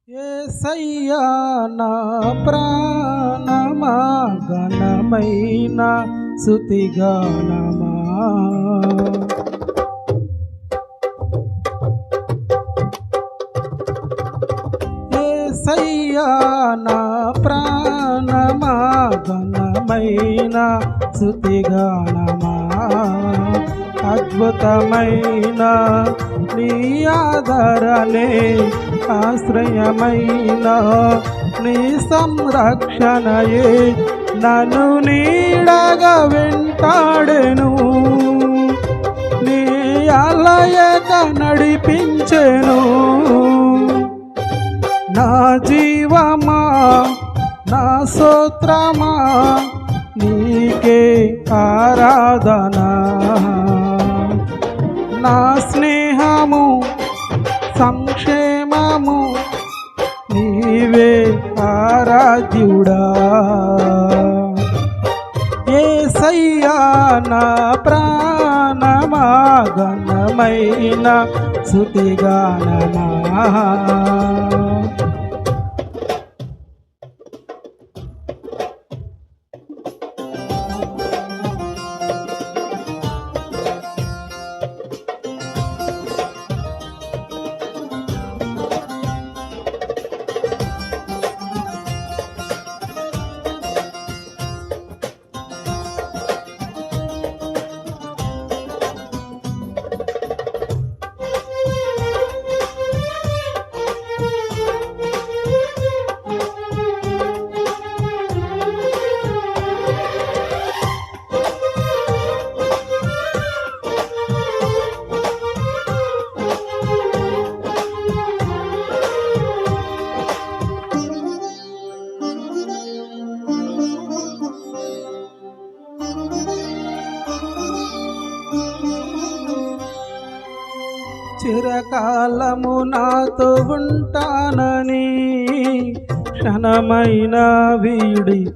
యేసయ్యా నా ప్రాణమా ఘనమైన స్తుతిగానమా యేసయ్యా నా ప్రాణమా ఘనమైన స్తుతిగానమా అద్భుతమైన నీ ఆదరణే ఆశ్రయమైన నీ సంరక్షణయే నన్ను నీడగా వెంటాడెను నీ అలయక నడిపించెను నా జీవమా నా స్తోత్రమా నీకే ఆరాధన నా స్నేహము సంక్షేమము నీవే ఆరాధ్యుడా యేసయ్యా నా ప్రాణమా ఘనమైన స్తుతిగానమా చిరకాలము నాతో ఉంటానని క్షణమైన వీడిపోలేదని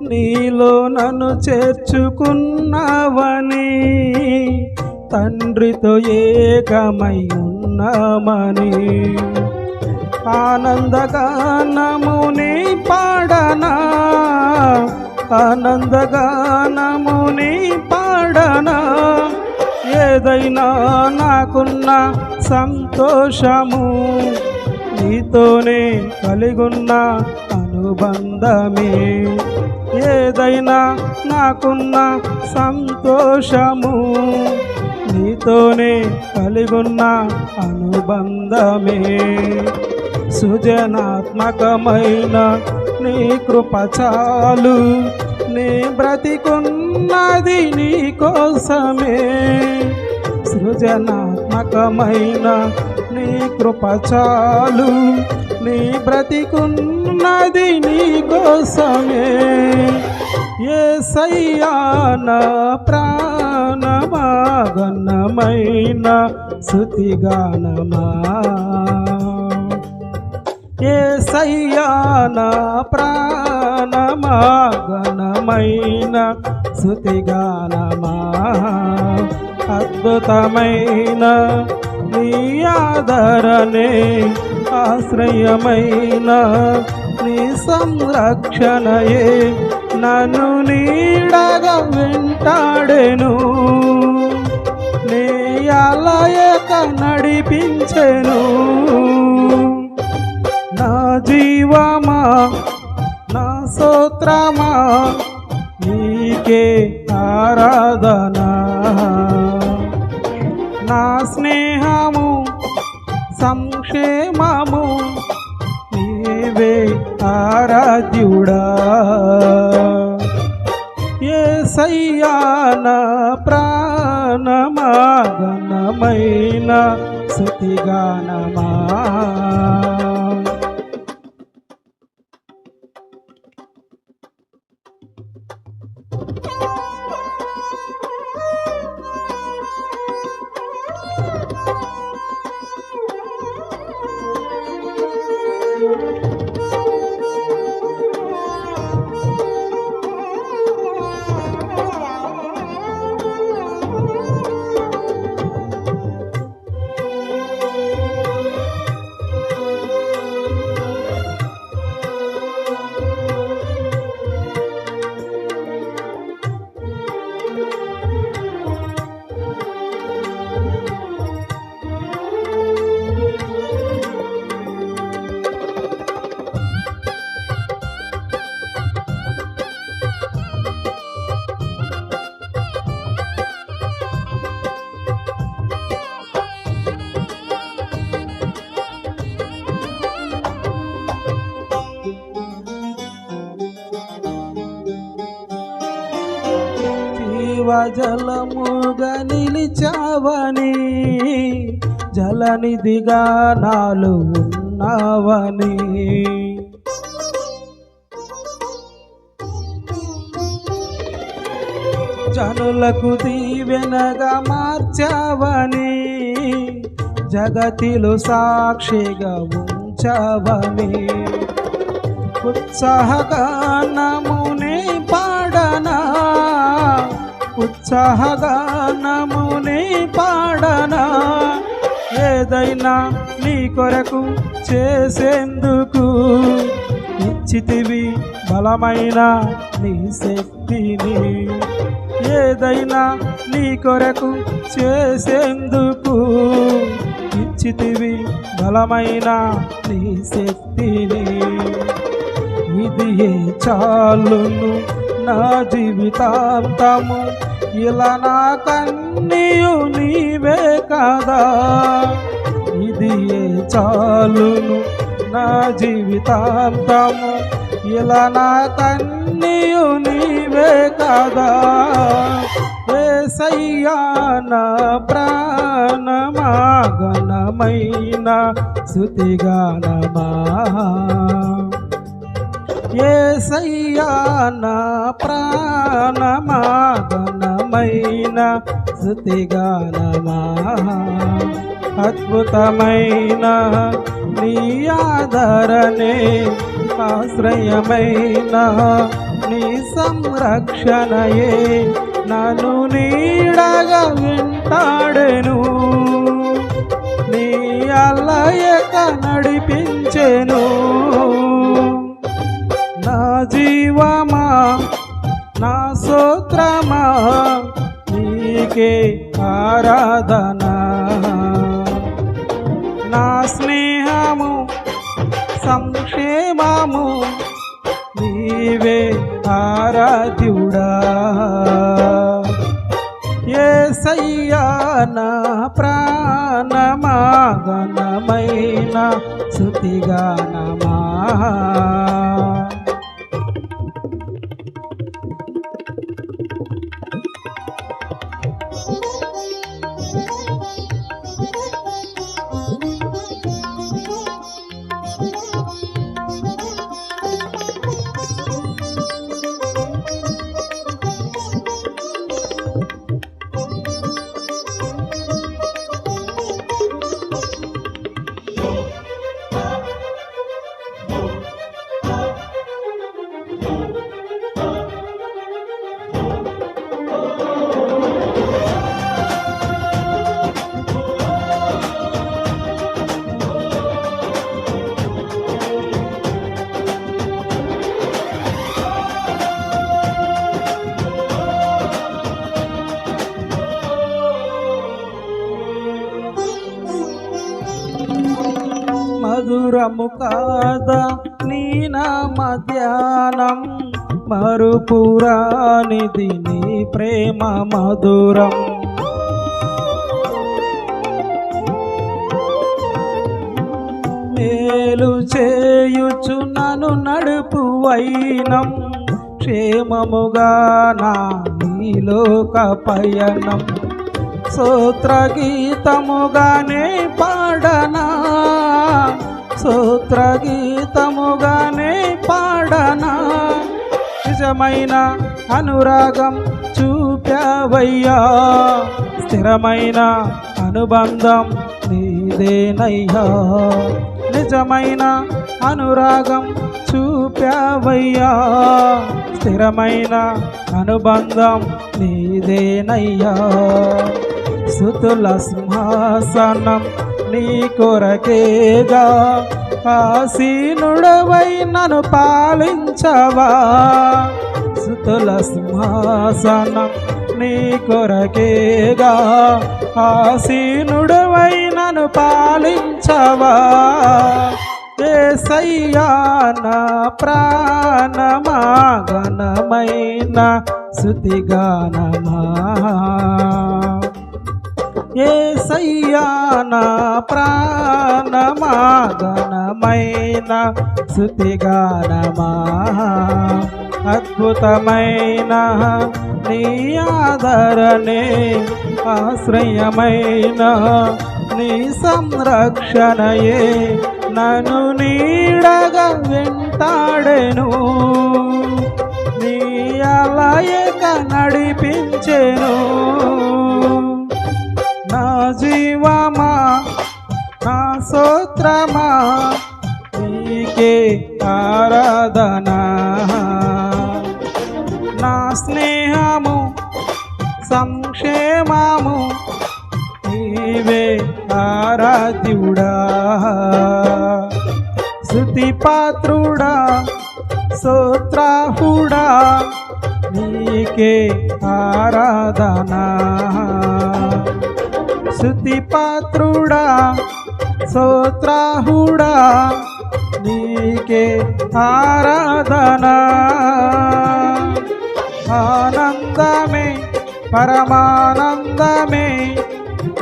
నీలో నన్ను చేర్చుకున్నావని తండ్రితో ఏకమై ఉన్నామని ఆనందగానముని పాడనా ఆనందగానముని పాడనా ఏదైనా నాకున్న సంతోషము నీతోనే కలిగున్న అనుబంధమే ఏదైనా నాకున్న సంతోషము నీతోనే కలిగున్న అనుబంధమే సృజనాత్మకమైన నీ కృప చాలు నీ బ్రతికున్నది నీ కోసమే సృజనాత్మకమైన నీ కృప చాలు నీ బ్రతికున్నది నీ కోసమే యేసయ్యా నా ప్రాణమా ఘనమైన స్తుతిగానమా యేసయ్యా నా ప్రాణమా ఘనమైన స్తుతిగానమా అద్భుతమైన నీ ఆదరణే ఆశ్రయమైన నీ సంరక్షణయే నన్ను నీడగా వెంటాడెను నీ అలయక నడిపించెను నా జీవమా నా స్తోత్రమా నీకే ఆరాధన నా స్నేహము సంక్షేమము నీవే ఆరాధ్యుడా యేసయ్యా నా ప్రాణమా ఘనమైన స్తుతిగానమా జలముగా నిలిచావని జలనిధిగా నాలు ఉన్నావని జనులకు దీవెనగా మార్చావని జగతిలో సాక్షిగా ఉంచావని ఉత్సాహగానమునే పాడనా ఉత్సాహగానమునే పాడనా ఏదైనా నీ కొరకు చేసేందుకు ఇచ్చితివి బలమైన నీ శక్తిని ఏదైనా నీ కొరకు చేసేందుకు ఇచ్చితివి బలమైన నీ శక్తిని ఇది చాలును నా జీవితాంతము ఇలా నా కన్నీయు నీవే కదా ఇది చాలును నా జీవితాంతము ఇలా నా కన్నీయు నీవే కదా యేసయ్యా నా ప్రాణమా ఘనమైన స్తుతిగానమా యేసయ్యా నా ప్రాణమా ఘనమైన స్తుతిగానమా అద్భుతమైన నీ ఆదరణే ఆశ్రయమైన నీ సంరక్షణయే నన్ను నీడగా వెంటాడెను నీ అలయక నడిపించెను నా జీవమా నా స్తోత్రమా నీకే ఆరాధన నా స్నేహము సంక్షేమము నీవే ఆరాధ్యుడా యేసయ్యా నా ప్రాణమా ఘనమైన స్తుతిగానమా మధురము కాదా నీ నామ ధ్యానం, మరుపురానిది నీ ప్రేమ మధురం. మేలు చేయుచు నన్ను నడుపు వైనం, క్షేమముగా నా నీలోక పయనం. స్తోత్రగీతముగానే పాడనా, స్తోత్రగీతముగానే పాడనా. నిజమైన అనురాగం చూపావయ్యా, స్థిరమైన అనుబంధం నీదేనయ్యా. నిజమైన అనురాగం చూపావయ్యా, స్థిరమైన అనుబంధం నీదేనయ్యా. స్తుతుల సింహాసనం నీ కొరకేగా, ఆసీనుడవై నన్ను పాలించవా. స్తుతుల సింహాసనం నీ కొరకేగా, ఆసీనుడవై నన్ను పాలించవా. యేసయ్యా నా ప్రాణమా, ఘనమైన స్తుతిగానమా. యేసయ్యా నా ప్రాణమా, ఘనమైన స్తుతిగానమా. అద్భుతమైన నీ ఆదరణే, ఆశ్రయమైన నీ సంరక్షణయే నన్ను నీడగా వెంటాడెను. నీ అలయక నడిపించెను. నా జీవమా నా స్తోత్రమా నీకే ఆరాధన. నా స్నేహము సంక్షేమము నీవే ఆరాధ్యుడా. స్తుతిపాత్రుడా స్తోత్రాహుడా నీకే ఆరాధన. స్తుతిపాత్రుడా స్తోత్రాహుడా నీకే ఆరాధన. ఆనందమే పరమానందమే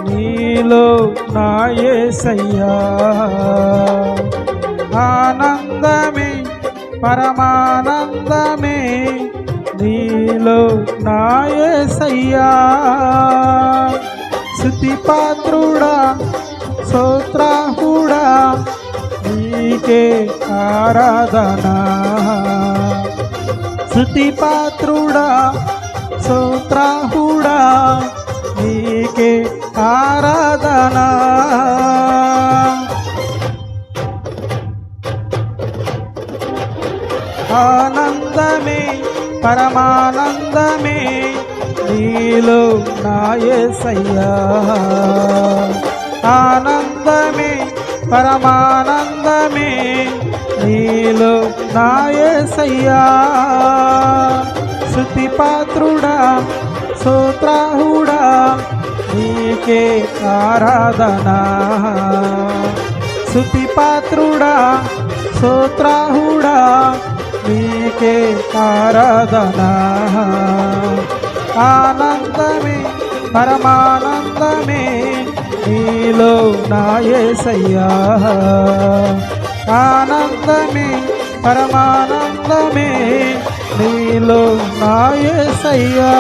నీలో నా యేసయ్యా. ఆనందమే పరమానందమే నీలో నా యేసయ్యా. స్తుతిపాత్రుడా స్తోత్రాహుడా నీకే ఆరాధన. స్తుతిపాత్రుడా స్తోత్రాహుడా నీకే ఆరాధన. ఆనందమే పరమానందమే నీలో నా యేసయ్యా. ఆనందమే పరమానందమే నీలో నా యేసయ్యా. స్తుతిపాత్రుడా స్తోత్రాహుడా నీకే ఆరాధన. స్తుతిపాత్రుడా స్తోత్రాహుడా నీకే ఆరాధన. ఆనందమే పరమానందమే నీలో నా యేసయ్యా. ఆనందమే పరమానందమే నీలో నా యేసయ్యా.